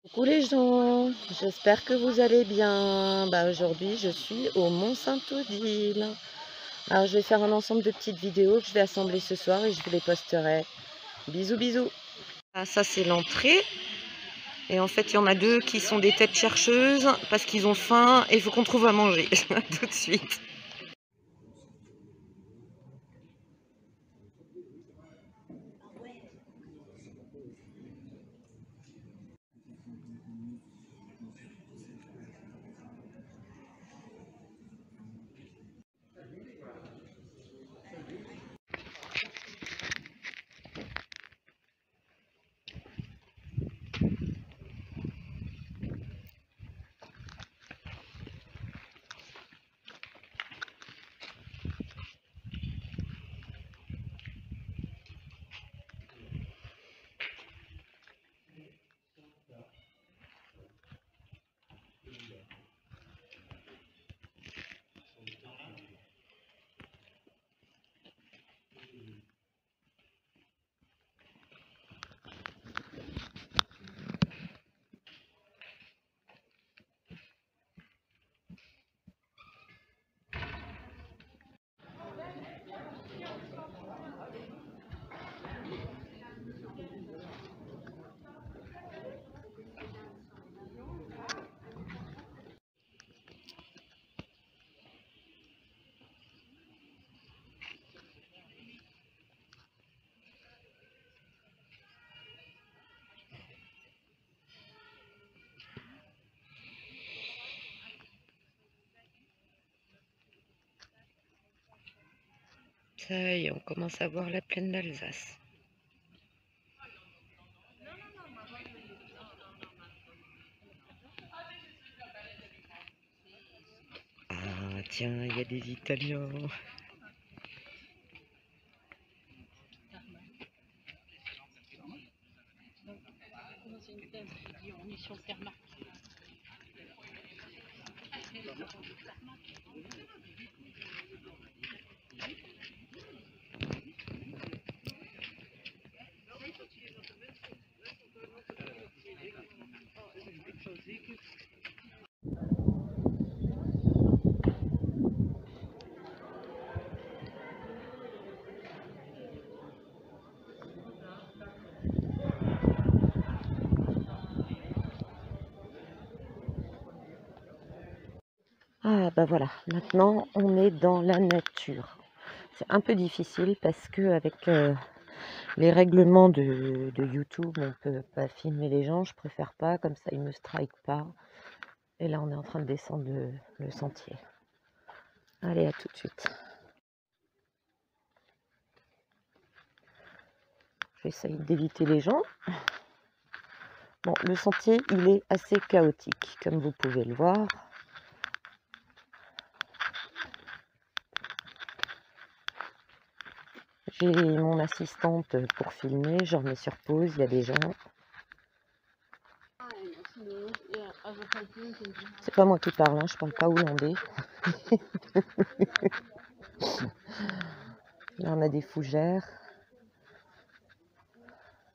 Coucou les gens, j'espère que vous allez bien. Aujourd'hui, je suis au Mont-Saint-Odile. Alors, je vais faire un ensemble de petites vidéos que je vais assembler ce soir et je vous les posterai. Bisous, bisous. Ah, ça, c'est l'entrée. Et en fait, il y en a deux qui sont des têtes chercheuses parce qu'ils ont faim et il faut qu'on trouve à manger tout de suite. Ça y est, on commence à voir la plaine d'Alsace. Ah tiens, il y a des Italiens. Ah bah voilà, maintenant on est dans la nature. C'est un peu difficile parce que avec les règlements de YouTube, on peut pas filmer les gens, je préfère pas, comme ça ils me strikent pas. Et là on est en train de descendre le sentier. Allez, à tout de suite. J'essaye d'éviter les gens. Bon, le sentier il est assez chaotique, comme vous pouvez le voir. J'ai mon assistante pour filmer, je remets sur pause, il y a des gens. C'est pas moi qui parle, hein, je parle pas hollandais. Là on a des fougères.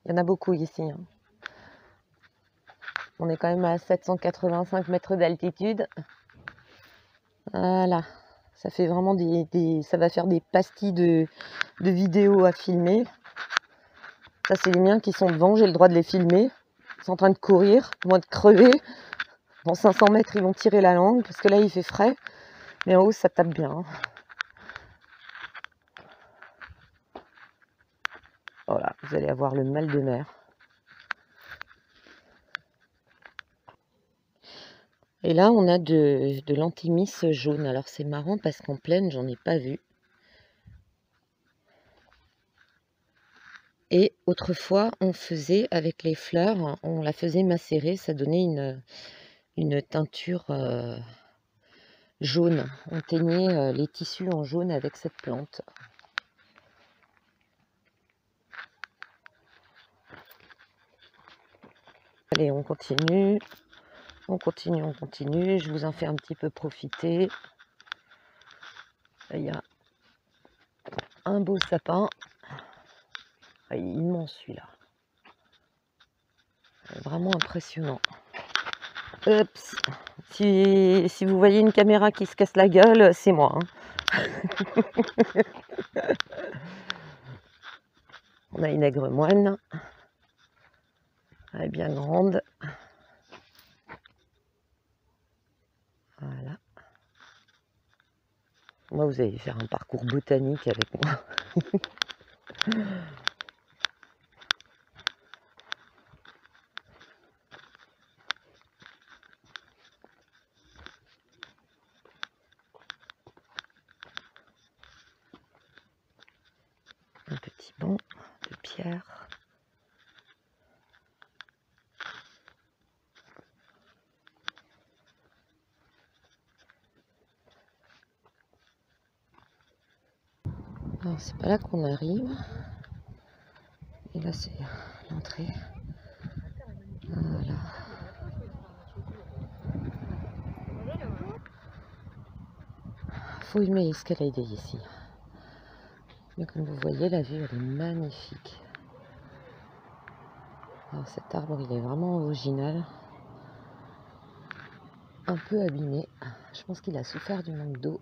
Il y en a beaucoup ici. Hein. On est quand même à 785 mètres d'altitude. Voilà. Ça fait vraiment ça va faire des pastilles de vidéos à filmer. Ça, c'est les miens qui sont devant. J'ai le droit de les filmer. Ils sont en train de courir. Ils vont être crevés. Dans 500 mètres, ils vont tirer la langue parce que là, il fait frais. Mais en haut, ça tape bien. Hein. Voilà, vous allez avoir le mal de mer. Et là, on a de l'antimis jaune. Alors, c'est marrant parce qu'en plaine, j'en ai pas vu. Et autrefois, on faisait avec les fleurs, on la faisait macérer, ça donnait une teinture jaune. On teignait les tissus en jaune avec cette plante. Allez, on continue, on continue, on continue. Je vous en fais un petit peu profiter. Il y a un beau sapin. Il est immense celui-là. Vraiment impressionnant. Oups. Si vous voyez une caméra qui se casse la gueule, c'est moi. Hein. On a une aigre moine. Elle est bien grande. Voilà. Moi, vous allez faire un parcours botanique avec moi. Un petit banc de pierre. Alors c'est pas là qu'on arrive. Et là c'est l'entrée. Voilà. Faut aimer escalader ici. Mais comme vous voyez, la vue elle est magnifique. Alors cet arbre il est vraiment original. Un peu abîmé. Je pense qu'il a souffert du manque d'eau.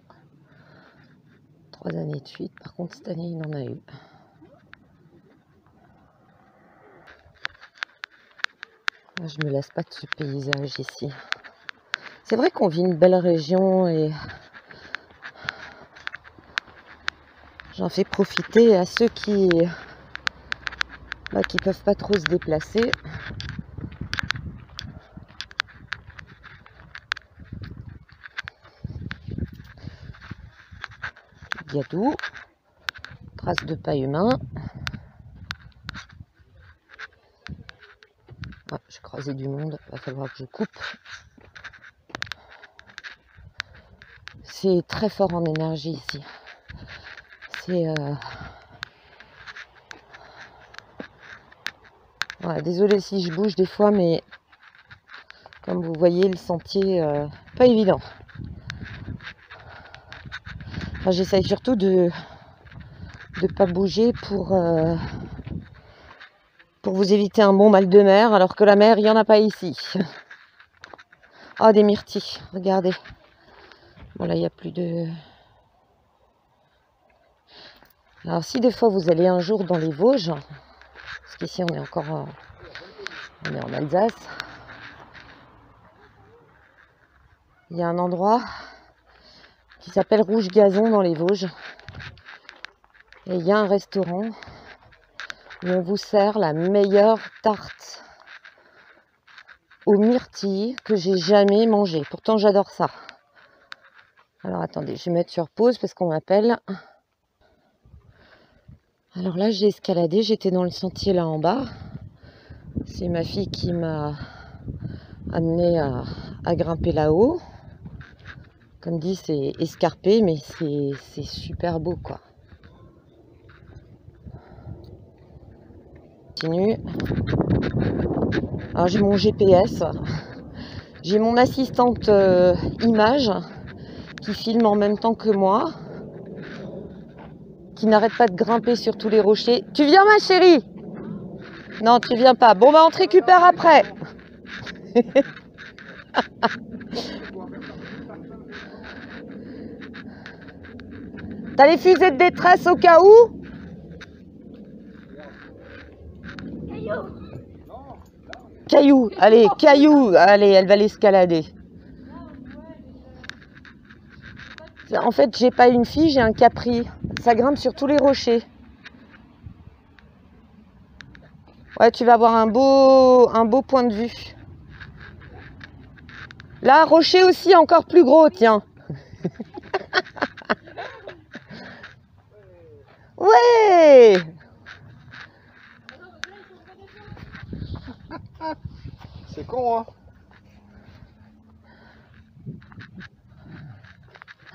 3 années de suite. Par contre cette année il en a eu. Moi, je me lasse pas de ce paysage ici. C'est vrai qu'on vit une belle région et j'en fais profiter à ceux qui peuvent pas trop se déplacer. Gadou, traces de pas humains. Ah, j'ai croisé du monde, il va falloir que je coupe. C'est très fort en énergie ici. C'est ouais, désolée si je bouge des fois, mais comme vous voyez, le sentier pas évident. Enfin, j'essaye surtout de pas bouger pour vous éviter un bon mal de mer, alors que la mer, il n'y en a pas ici. Oh, des myrtilles, regardez. Bon, là, il n'y a plus de... Alors, si des fois, vous allez un jour dans les Vosges, parce qu'ici, on est encore on est en Alsace, il y a un endroit qui s'appelle Rouge Gazon dans les Vosges. Et il y a un restaurant où on vous sert la meilleure tarte aux myrtilles que j'ai jamais mangée. Pourtant, j'adore ça. Alors, attendez, je vais mettre sur pause parce qu'on m'appelle. Alors là, j'ai escaladé. J'étais dans le sentier là en bas. C'est ma fille qui m'a amené à grimper là-haut. Comme dit, c'est escarpé, mais c'est super beau, quoi. Continue. Alors j'ai mon GPS, j'ai mon assistante image qui filme en même temps que moi, qui n'arrête pas de grimper sur tous les rochers. Tu viens, ma chérie? Non, tu viens pas. Bon, bah on te récupère après. T'as les fusées de détresse au cas où? Caillou, allez, caillou, allez, elle va l'escalader. En fait, j'ai pas une fille, j'ai un capri. Ça grimpe sur tous les rochers. Ouais, tu vas avoir un beau point de vue. Là, rocher aussi encore plus gros, tiens. Ouais. C'est con, hein.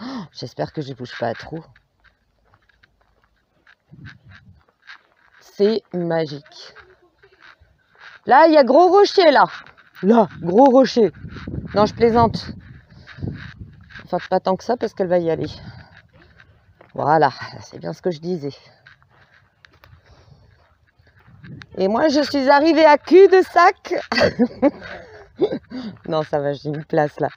Oh, j'espère que je ne bouge pas trop. C'est magique. Là, il y a gros rocher, là. Là, gros rocher. Non, je plaisante. Enfin, pas tant que ça, parce qu'elle va y aller. Voilà, c'est bien ce que je disais. Et moi, je suis arrivée à cul-de-sac. Non, ça va, j'ai une place là.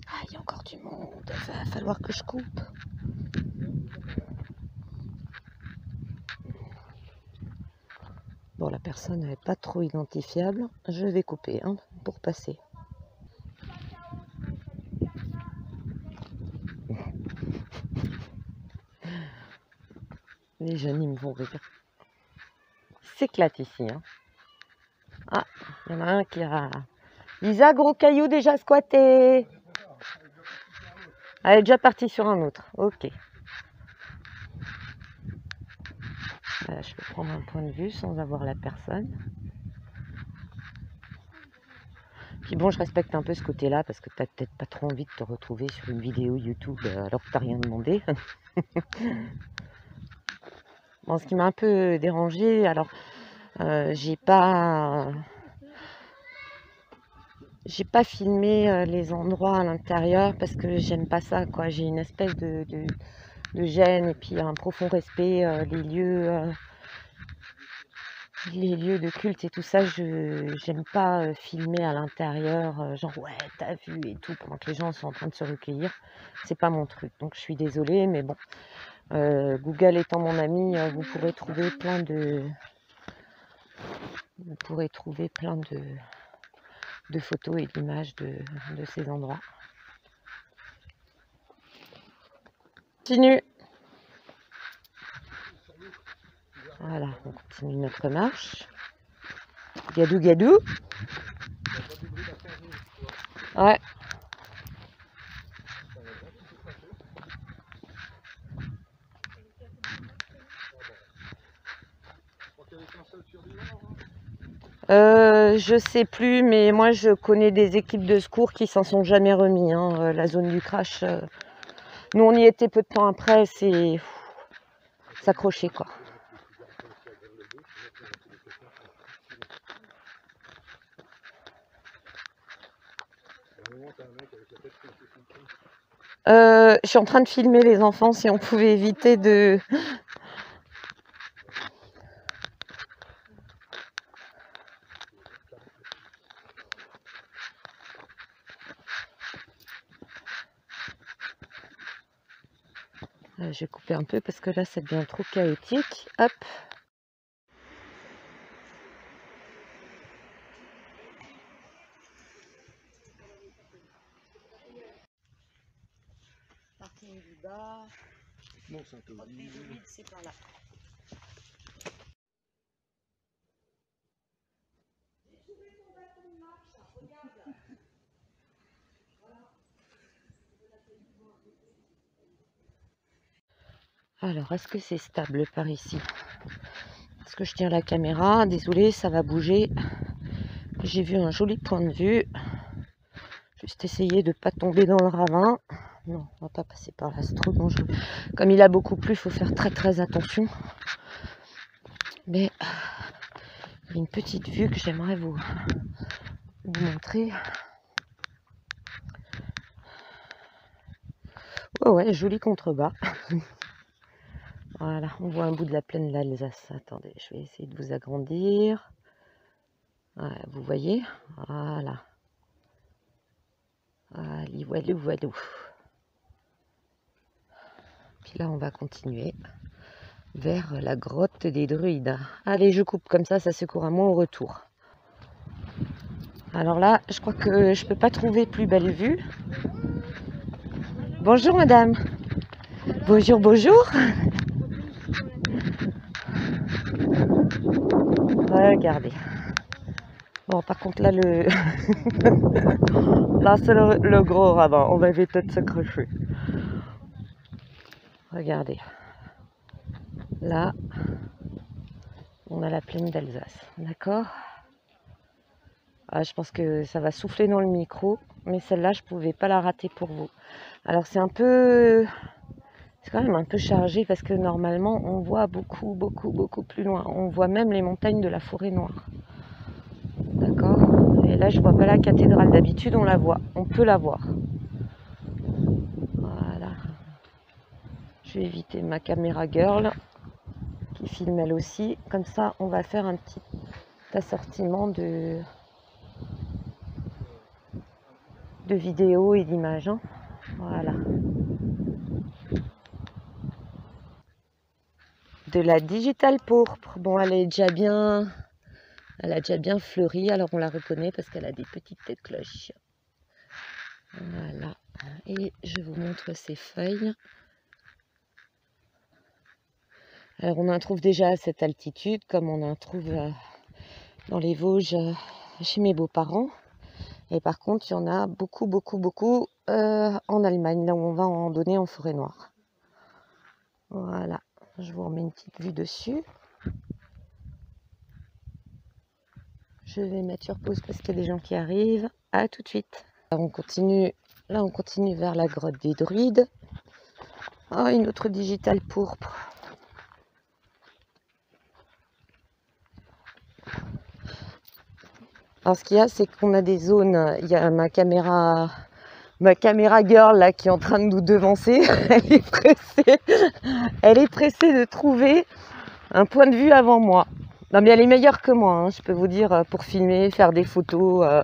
Ah, il y a encore du monde. Il va falloir que je coupe. Bon, la personne n'est pas trop identifiable. Je vais couper hein, pour passer. Les jeunes, ils me vont rire. S'éclate ici. Hein. Ah, il y en a un qui a... Lisa, gros caillou déjà squatté. Elle est déjà partie sur un autre. Ok. Voilà, je peux prendre un point de vue sans avoir la personne. Puis bon, je respecte un peu ce côté-là parce que tu n'as peut-être pas trop envie de te retrouver sur une vidéo YouTube alors que tu n'as rien demandé. Bon, ce qui m'a un peu dérangé, alors j'ai pas filmé les endroits à l'intérieur parce que j'aime pas ça, quoi. J'ai une espèce de gêne et puis un profond respect. Les lieux de culte et tout ça, j'aime pas filmer à l'intérieur, genre ouais, t'as vu et tout, pendant que les gens sont en train de se recueillir. C'est pas mon truc, donc je suis désolée, mais bon. Google étant mon ami, vous pourrez trouver plein de photos et d'images de ces endroits. Continue. Voilà, on continue notre marche. Gadou gadou. Ouais. Je sais plus, mais moi je connais des équipes de secours qui s'en sont jamais remis. Hein. La zone du crash, nous on y était peu de temps après, c'est s'accrocher quoi. Je suis en train de filmer les enfants, si on pouvait éviter de... Je vais couper un peu parce que là ça devient trop chaotique. Hop. Parking du bas. Mont-Saint-Odile, c'est par là. Alors, est-ce que c'est stable par ici? Est-ce que je tiens la caméra? Désolée, ça va bouger. J'ai vu un joli point de vue. Juste essayer de ne pas tomber dans le ravin. Non, on va pas passer par là, c'est trop dangereux. Comme il a beaucoup plu, il faut faire très très attention. Mais il y a une petite vue que j'aimerais vous montrer. Oh ouais, joli contrebas. Voilà, on voit un bout de la plaine de l'Alsace. Attendez, je vais essayer de vous agrandir. Ouais, vous voyez? Voilà. Allez, voilou, voilou. Puis là, on va continuer vers la grotte des druides. Allez, je coupe comme ça secourt à moi au retour. Alors là, je crois que je peux pas trouver plus belle vue. Bonjour madame. Bonjour, bonjour. Regardez. Bon, par contre là, là c'est le gros ravin. On va éviter de se crocher. Regardez. Là, on a la plaine d'Alsace. D'accord? Je pense que ça va souffler dans le micro, mais celle-là, je pouvais pas la rater pour vous. Alors c'est quand même un peu chargé parce que normalement, on voit beaucoup plus loin. On voit même les montagnes de la Forêt Noire. D'accord? Et là, je vois pas la cathédrale. D'habitude, on la voit. On peut la voir. Voilà. Je vais éviter ma caméra girl qui filme elle aussi. Comme ça, on va faire un petit assortiment de vidéos et d'images. Hein. Voilà. De la digitale pourpre. Bon, elle a déjà bien fleuri, alors on la reconnaît parce qu'elle a des petites têtes cloches. Voilà. Et je vous montre ses feuilles. Alors on en trouve déjà à cette altitude, comme on en trouve dans les Vosges chez mes beaux-parents. Et par contre, il y en a beaucoup en Allemagne, là où on va en randonnée en forêt noire. Voilà, je vous remets une petite vue dessus. Je vais mettre sur pause parce qu'il y a des gens qui arrivent. À tout de suite. Alors on continue vers la grotte des druides. Oh, une autre digitale pourpre. Alors ce qu'il y a, c'est qu'on a des zones. Il y a ma caméra girl là qui est en train de nous devancer. Elle est pressée de trouver un point de vue avant moi. Non mais elle est meilleure que moi, hein, je peux vous dire, pour filmer, faire des photos.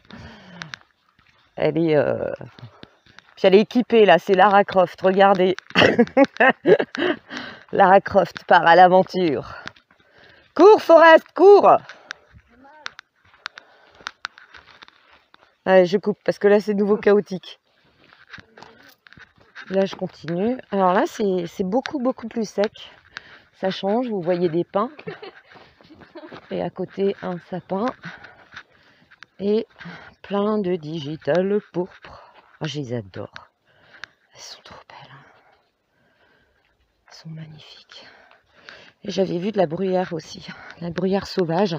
Elle est puis elle est équipée là, c'est Lara Croft, regardez. Lara Croft part à l'aventure. Cours Forest, cours. Allez, je coupe parce que là c'est de nouveau chaotique. Là je continue. Alors là c'est beaucoup plus sec. Ça change, vous voyez des pins. Et à côté un sapin. Et plein de digitales pourpres. Oh, je les adore. Elles sont trop belles. Hein. Elles sont magnifiques. Et j'avais vu de la bruyère aussi. La bruyère sauvage.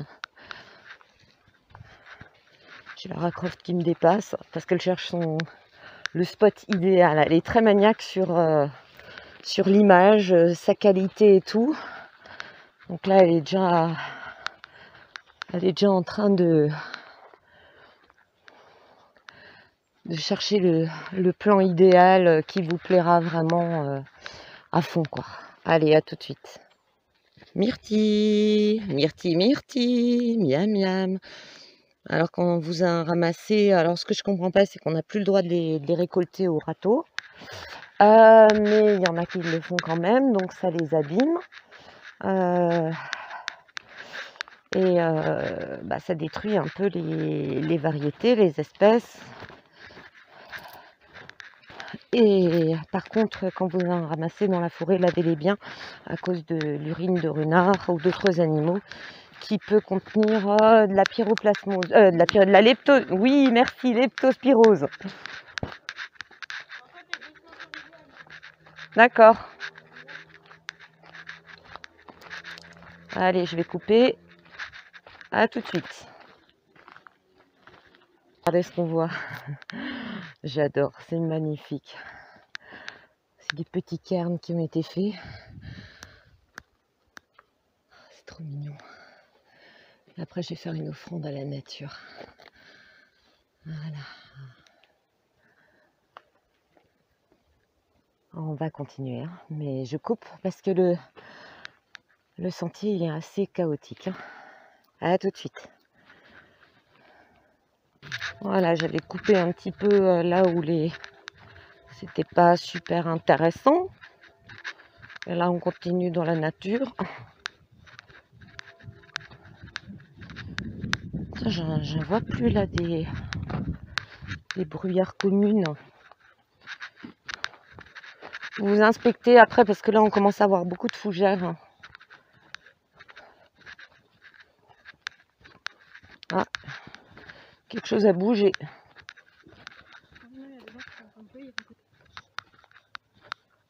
J'ai Lara Croft qui me dépasse parce qu'elle cherche le spot idéal. Elle est très maniaque sur l'image, sa qualité et tout. Donc là, elle est déjà en train de chercher le plan idéal qui vous plaira vraiment à fond, quoi. Allez, à tout de suite. Myrtille, miam miam. Alors quand on vous a ramassé, alors ce que je comprends pas, c'est qu'on n'a plus le droit de les récolter au râteau. Mais il y en a qui le font quand même, donc ça les abîme. Ça détruit un peu les variétés, les espèces. Et par contre, quand vous en ramassez dans la forêt, lavez-les bien à cause de l'urine de renard ou d'autres animaux qui peut contenir de la pyroplasmose, de la oui, merci, leptospirose. D'accord. Allez, je vais couper. À tout de suite. Regardez ce qu'on voit. J'adore, c'est magnifique. C'est des petits cairns qui ont été faits. C'est trop mignon. Et après, je vais faire une offrande à la nature. Voilà. On va continuer, hein. Mais je coupe parce que le sentier il est assez chaotique. Hein. À tout de suite. Voilà, j'avais coupé un petit peu là où c'était pas super intéressant. Et là, on continue dans la nature. J'en vois plus là des bruyères communes. Vous inspectez après parce que là, on commence à avoir beaucoup de fougères. Ah, quelque chose a bougé.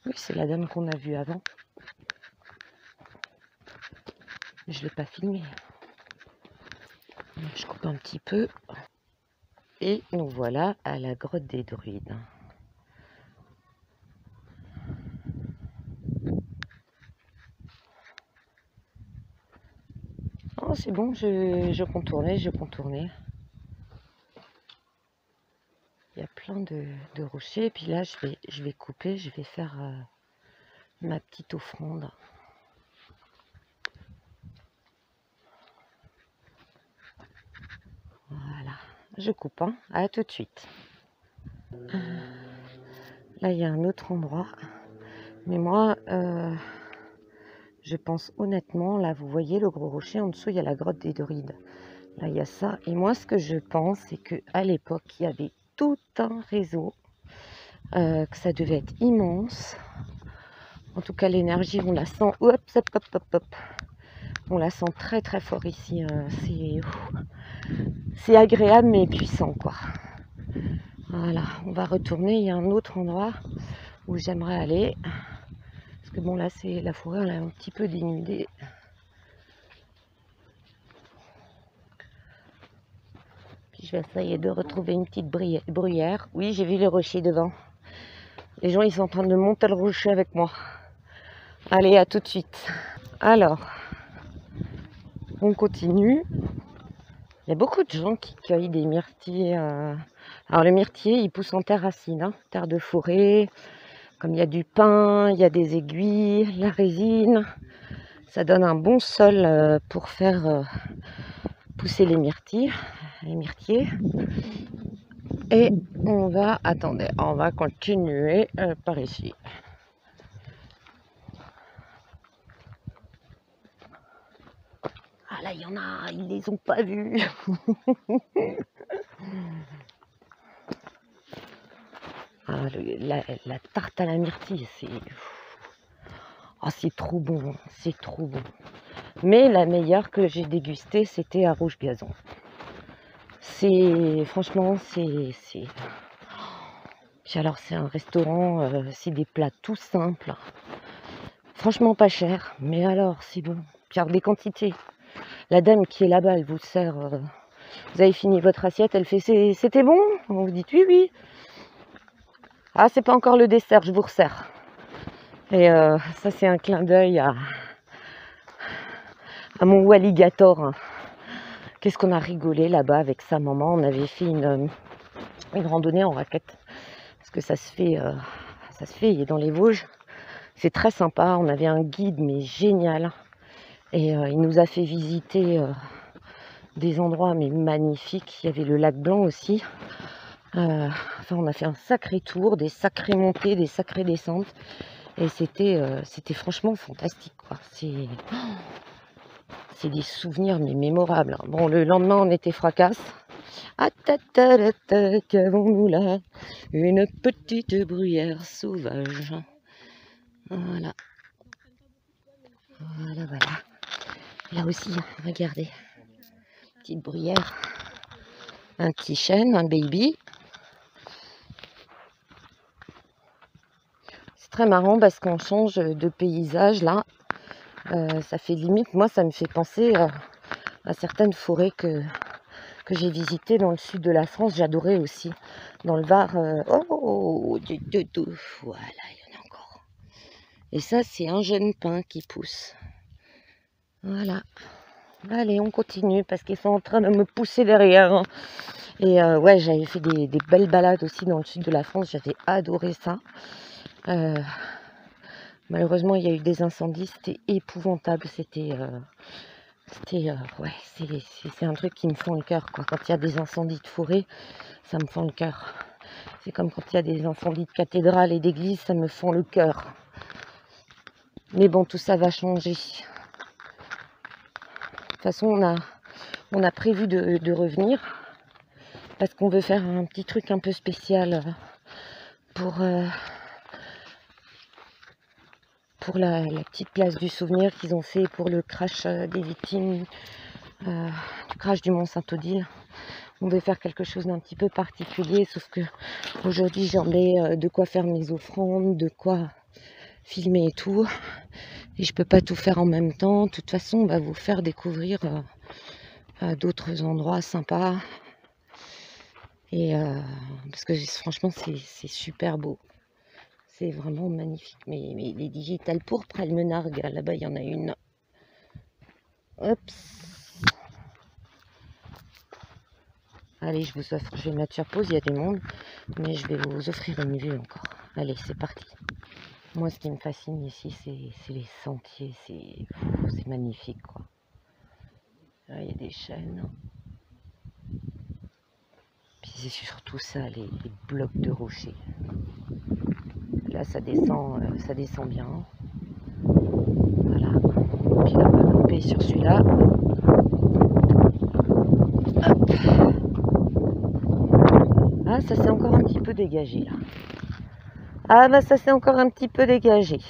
Oui, c'est la dame qu'on a vue avant. Je ne l'ai pas filmée. Je coupe un petit peu. Et nous voilà à la grotte des druides. Oh, c'est bon, je contournais. Il y a plein de rochers. Et puis là, je vais couper, je vais faire ma petite offrande. je coupe, hein. À tout de suite. Là, il y a un autre endroit. Mais moi, je pense honnêtement, là, vous voyez le gros rocher, en dessous, il y a la grotte des Dorides. Là, il y a ça. Et moi, ce que je pense, c'est qu'à l'époque, il y avait tout un réseau, que ça devait être immense. En tout cas, l'énergie, on la sent. Hop, hop, hop, hop, hop. On la sent très, très fort ici. C'est agréable, mais puissant, quoi. Voilà, on va retourner. Il y a un autre endroit où j'aimerais aller. Parce que bon, là, c'est la forêt, elle est un petit peu dénudée. Puis je vais essayer de retrouver une petite bruyère. Oui, j'ai vu les rochers devant. Les gens, ils sont en train de monter le rocher avec moi. Allez, à tout de suite. Alors, on continue. Il y a beaucoup de gens qui cueillent des myrtilles. Alors, le myrtille, il pousse en terre racine, hein, terre de forêt. Comme il y a du pin, il y a des aiguilles, la résine. Ça donne un bon sol pour faire pousser les myrtilles, les myrtilles. Et on va, attendez, on va continuer par ici. Ah là, il y en a, ils les ont pas vus. Ah, la tarte à la myrtille, c'est trop bon, c'est trop bon. Mais la meilleure que j'ai dégustée, c'était à Rouge Gazon. Franchement, Puis alors, c'est un restaurant, c'est des plats tout simples. Franchement, pas cher, mais alors, c'est bon. Puis alors, des quantités. La dame qui est là-bas, elle vous sert. Vous avez fini votre assiette, elle fait c'était bon? Vous dites oui, oui. Ah, c'est pas encore le dessert, je vous resserre. Et ça, c'est un clin d'œil à mon Walligator. Hein. Qu'est-ce qu'on a rigolé là-bas avec sa maman. On avait fait une randonnée en raquette. Parce que ça se fait dans les Vosges. C'est très sympa. On avait un guide, mais génial. Et il nous a fait visiter des endroits mais magnifiques. Il y avait le lac Blanc aussi. On a fait un sacré tour, des sacrées montées, des sacrées descentes. Et c'était franchement fantastique, quoi. C'est des souvenirs mais mémorables. Hein. Bon, le lendemain, on était fracasse. Ah ta ta ta ta, qu'avons-nous là? Une petite bruyère sauvage. Voilà. Voilà, voilà. Là aussi, regardez. Petite bruyère. Un petit chêne, un baby. C'est très marrant parce qu'on change de paysage là. Ça fait limite, moi ça me fait penser à certaines forêts que j'ai visitées dans le sud de la France. J'adorais aussi. Dans le Var. Voilà, il y en a encore. Et ça, c'est un jeune pin qui pousse. Voilà. Allez, on continue parce qu'ils sont en train de me pousser derrière. Hein. Et ouais, j'avais fait des belles balades aussi dans le sud de la France. J'avais adoré ça. Malheureusement, il y a eu des incendies. C'était épouvantable. Ouais, c'est un truc qui me fend le cœur. Quand il y a des incendies de forêt, ça me fend le cœur. C'est comme quand il y a des incendies de cathédrales et d'églises, ça me fend le cœur. Mais bon, tout ça va changer. De toute façon, on a prévu de revenir parce qu'on veut faire un petit truc un peu spécial pour la petite place du souvenir qu'ils ont fait pour le crash des victimes du crash du Mont Saint-Odile. On veut faire quelque chose d'un petit peu particulier, sauf que aujourd'hui j'en ai de quoi faire mes offrandes, de quoi filmer et tout. Et je peux pas tout faire en même temps. De toute façon, on va vous faire découvrir d'autres endroits sympas. Et parce que franchement, c'est super beau. C'est vraiment magnifique. Mais les digitales pourpres, elles me narguent. Là-bas, il y en a une. Hop. Allez, je vous offre. Je vais me mettre sur pause, il y a du monde. Mais je vais vous offrir une vue encore. Allez, c'est parti. Moi, ce qui me fascine ici, c'est les sentiers. C'est magnifique, quoi. Là, il y a des chênes. c'est surtout ça, les blocs de rochers. Là, ça descend bien. Voilà. Puis là, on va couper sur celui-là. Hop. Ah, ça s'est encore un petit peu dégagé, là. Ah, bah ça s'est encore un petit peu dégagé.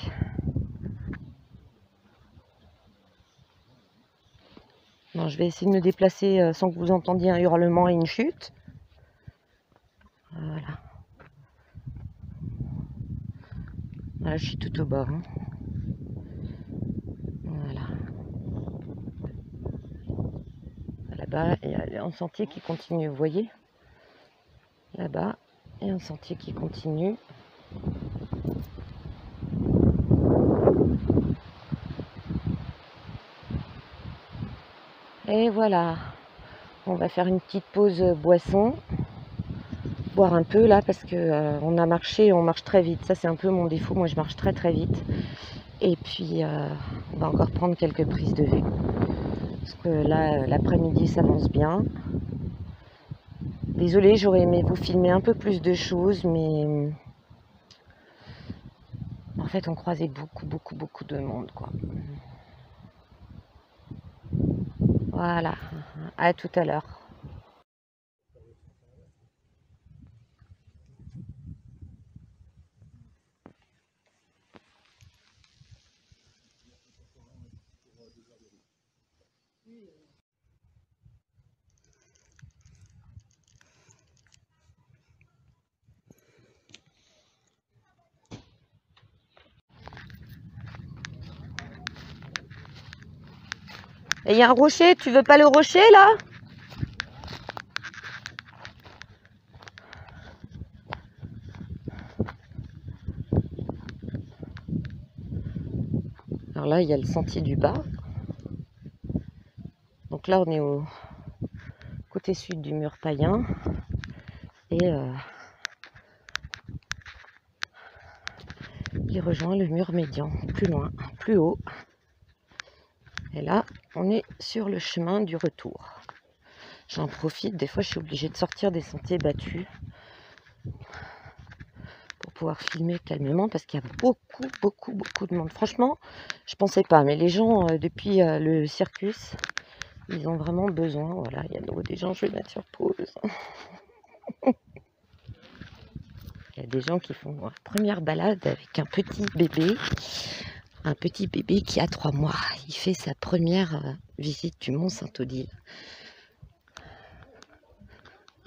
Bon, je vais essayer de me déplacer sans que vous entendiez un hurlement et une chute. Voilà. Voilà, je suis tout au bord. Hein. Voilà. Là-bas, il y a un sentier qui continue, vous voyez. Là-bas, il y a un sentier qui continue. Et voilà. On va faire une petite pause boisson. Boire un peu là parce que on a marché, on marche très vite. Ça c'est un peu mon défaut, moi je marche très très vite. Et puis on va encore prendre quelques prises de vue. Parce que là l'après-midi s'avance bien. Désolée, j'aurais aimé vous filmer un peu plus de choses, mais en fait on croisait beaucoup de monde quoi. Voilà, à tout à l'heure. Et il y a un rocher, tu veux pas le rocher là? Alors là, il y a le sentier du bas. Donc là, on est au côté sud du mur païen. Et il rejoint le mur médian, plus loin, plus haut. Et là, on est sur le chemin du retour. J'en profite, des fois je suis obligée de sortir des sentiers battus pour pouvoir filmer calmement parce qu'il y a beaucoup de monde. Franchement, je pensais pas, mais les gens, depuis le circus, ils ont vraiment besoin. Voilà, il y a de nouveau des gens, je vais mettre sur pause. Il y a des gens qui font une première balade avec un petit bébé. Un petit bébé qui a 3 mois. Il fait sa première visite du Mont Saint-Odile.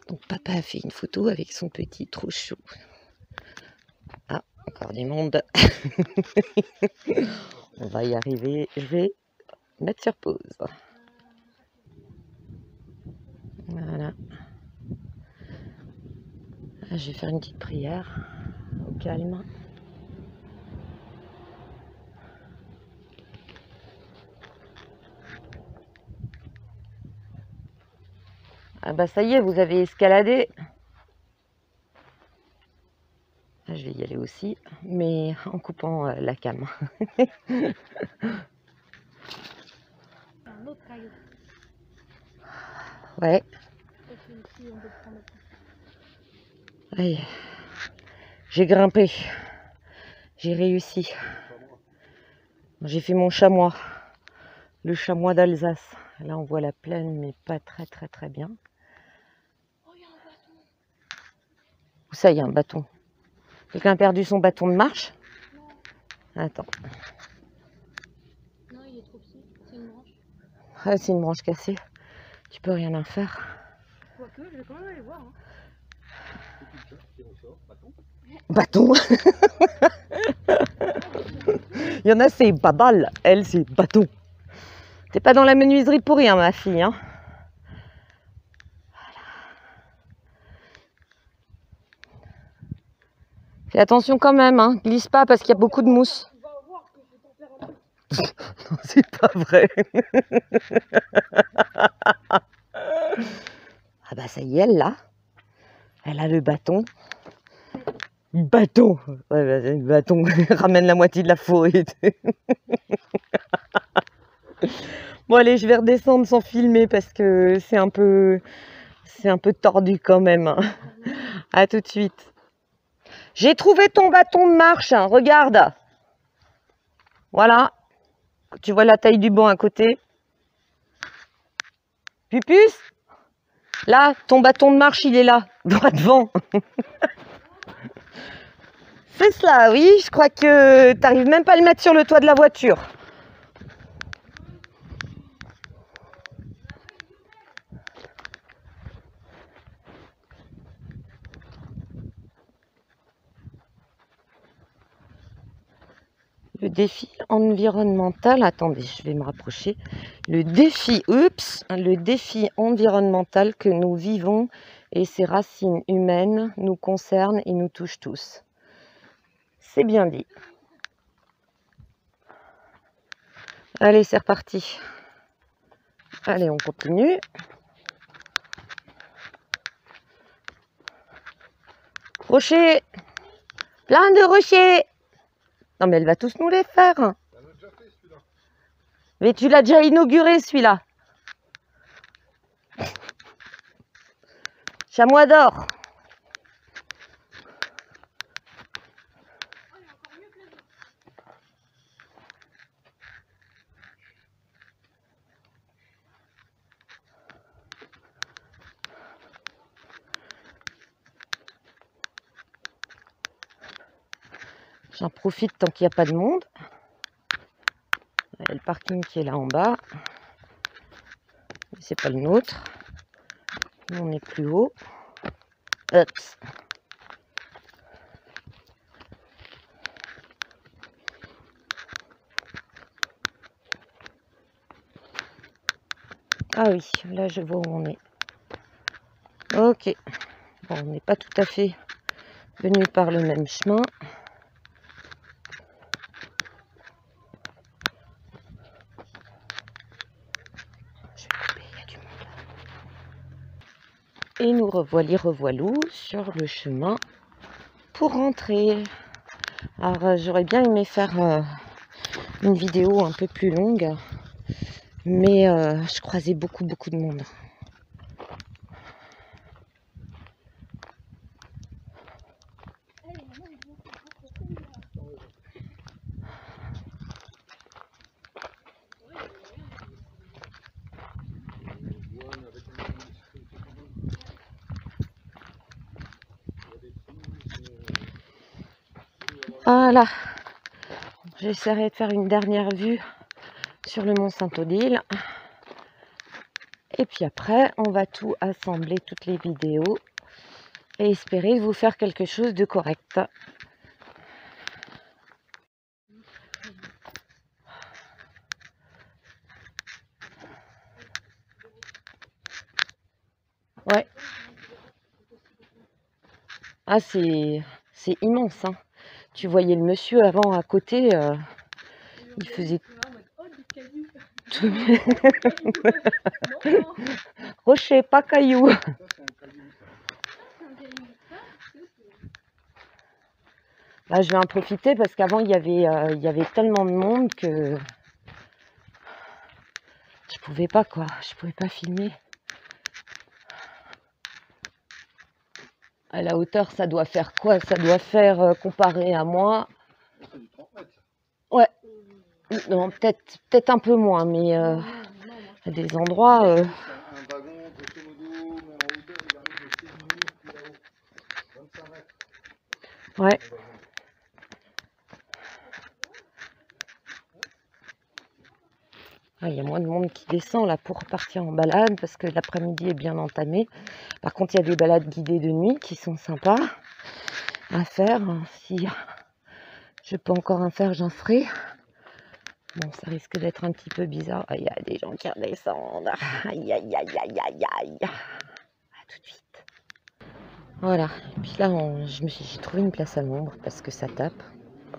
Donc papa a fait une photo avec son petit trop chou. Ah, encore du monde. On va y arriver. Je vais mettre sur pause. Voilà. Là, je vais faire une petite prière au calme. Ah bah ça y est, vous avez escaladé. Là, je vais y aller aussi, mais en coupant la cam. Un autre caillou. Ouais. Ici, on peut prendre. Allez. J'ai grimpé. J'ai réussi. J'ai fait mon chamois. Le chamois d'Alsace. Là, on voit la plaine, mais pas très bien. Oh, il y a un bâton. Où ça, il y a un bâton? Quelqu'un a perdu son bâton de marche? Non. Attends. Non, il est trop petit. C'est une branche. Ah, c'est une branche cassée. Tu peux rien en faire. Quoique, je vais quand même aller voir. Hein. Bâton. Il y en a, c'est babal. Elle, c'est bâton. T'es pas dans la menuiserie pour rien, ma fille. Hein. Fais attention quand même, hein. Glisse pas parce qu'il y a beaucoup de mousse. Tu vas voir que je vais t'en faire un peu. Non, c'est pas vrai. Ah bah ça y est, elle là. Elle a le bâton. Bâton. Ouais, bah, le bâton ramène la moitié de la forêt. Bon allez, je vais redescendre sans filmer parce que c'est un peu C'est un peu tordu quand même. Hein. À tout de suite. J'ai trouvé ton bâton de marche, hein, regarde. Voilà. Tu vois la taille du banc à côté. Pupus, là, ton bâton de marche, il est là, droit devant. C'est cela, oui. Je crois que tu n'arrives même pas à le mettre sur le toit de la voiture. Le défi environnemental, attendez, je vais me rapprocher. Le défi environnemental que nous vivons et ses racines humaines nous concernent et nous touchent tous. C'est bien dit. Allez, c'est reparti. Allez, on continue. Rocher, plein de rochers. Non, mais elle va tous nous les faire. Mais tu l'as déjà inauguré, celui-là. Chamois d'or. J'en profite tant qu'il n'y a pas de monde. Il y a le parking qui est là en bas. C'est pas le nôtre. Nous, on est plus haut. Oups. Ah oui, là je vois où on est. Ok. Bon, on n'est pas tout à fait venu par le même chemin. Je vais couper, il y a du monde. Et nous revoilou sur le chemin pour rentrer. Alors j'aurais bien aimé faire une vidéo un peu plus longue, mais je croisais beaucoup de monde. Voilà, j'essaierai de faire une dernière vue sur le mont Saint-Odile. Et puis après, on va tout assembler, toutes les vidéos, et espérer vous faire quelque chose de correct. Ouais. Ah, c'est immense, hein. Tu voyais le monsieur avant à côté, il faisait tout. Rocher, pas caillou. Bah, je vais en profiter parce qu'avant il y avait tellement de monde que je pouvais pas quoi, je pouvais pas filmer. À la hauteur, ça doit faire quoi? Ça doit faire comparé à moi. Ouais. Non, peut-être un peu moins, mais il y a des endroits. Un wagon, grosso modo, même en hauteur, il arrive de 6 minutes plus là-haut. 25 mètres. Ouais. Ah, il y a moins de monde qui descend là pour partir en balade parce que l'après-midi est bien entamé. Par contre, il y a des balades guidées de nuit qui sont sympas à faire. Si je peux encore en faire, j'en ferai. Bon, ça risque d'être un petit peu bizarre. Ah, il y a des gens qui redescendent. Aïe, aïe, aïe, aïe, aïe, aïe. À tout de suite. Voilà. Et puis là, j'ai trouvé une place à l'ombre parce que ça tape.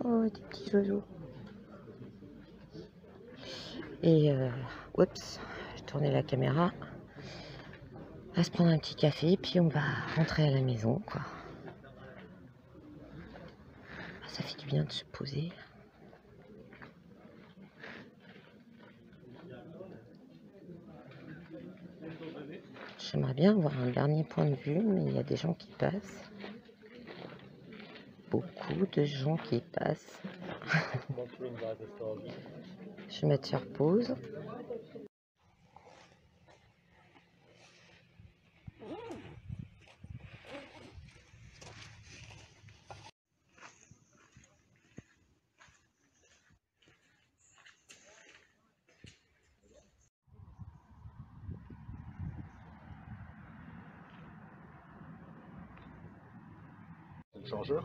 Oh, des petits oiseaux. Et, oups, j'ai tourné la caméra. On va se prendre un petit café, puis on va rentrer à la maison, quoi. Ça fait du bien de se poser. Je J'aimerais bien avoir un dernier point de vue, mais il y a des gens qui passent. Beaucoup de gens qui passent. Je vais mettre sur pause. Le changeur.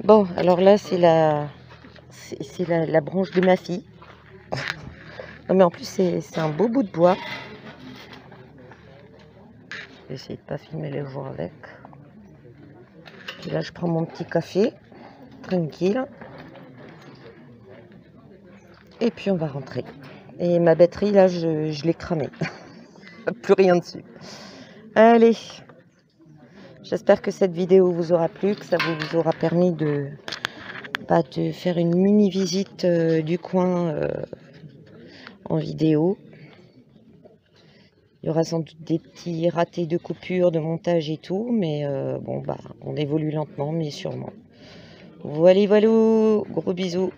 Bon, alors là, c'est la branche de ma fille. Non, mais en plus, c'est un beau bout de bois. Je vais essayer de pas filmer les jours avec. Et là, je prends mon petit café, tranquille. Et puis, on va rentrer. Et ma batterie, là, je l'ai cramée. Plus rien dessus. Allez. J'espère que cette vidéo vous aura plu, que ça vous aura permis de faire une mini visite du coin en vidéo. Il y aura sans doute des petits ratés de coupure, de montage et tout, mais bon, on évolue lentement, mais sûrement. Voilà, gros bisous.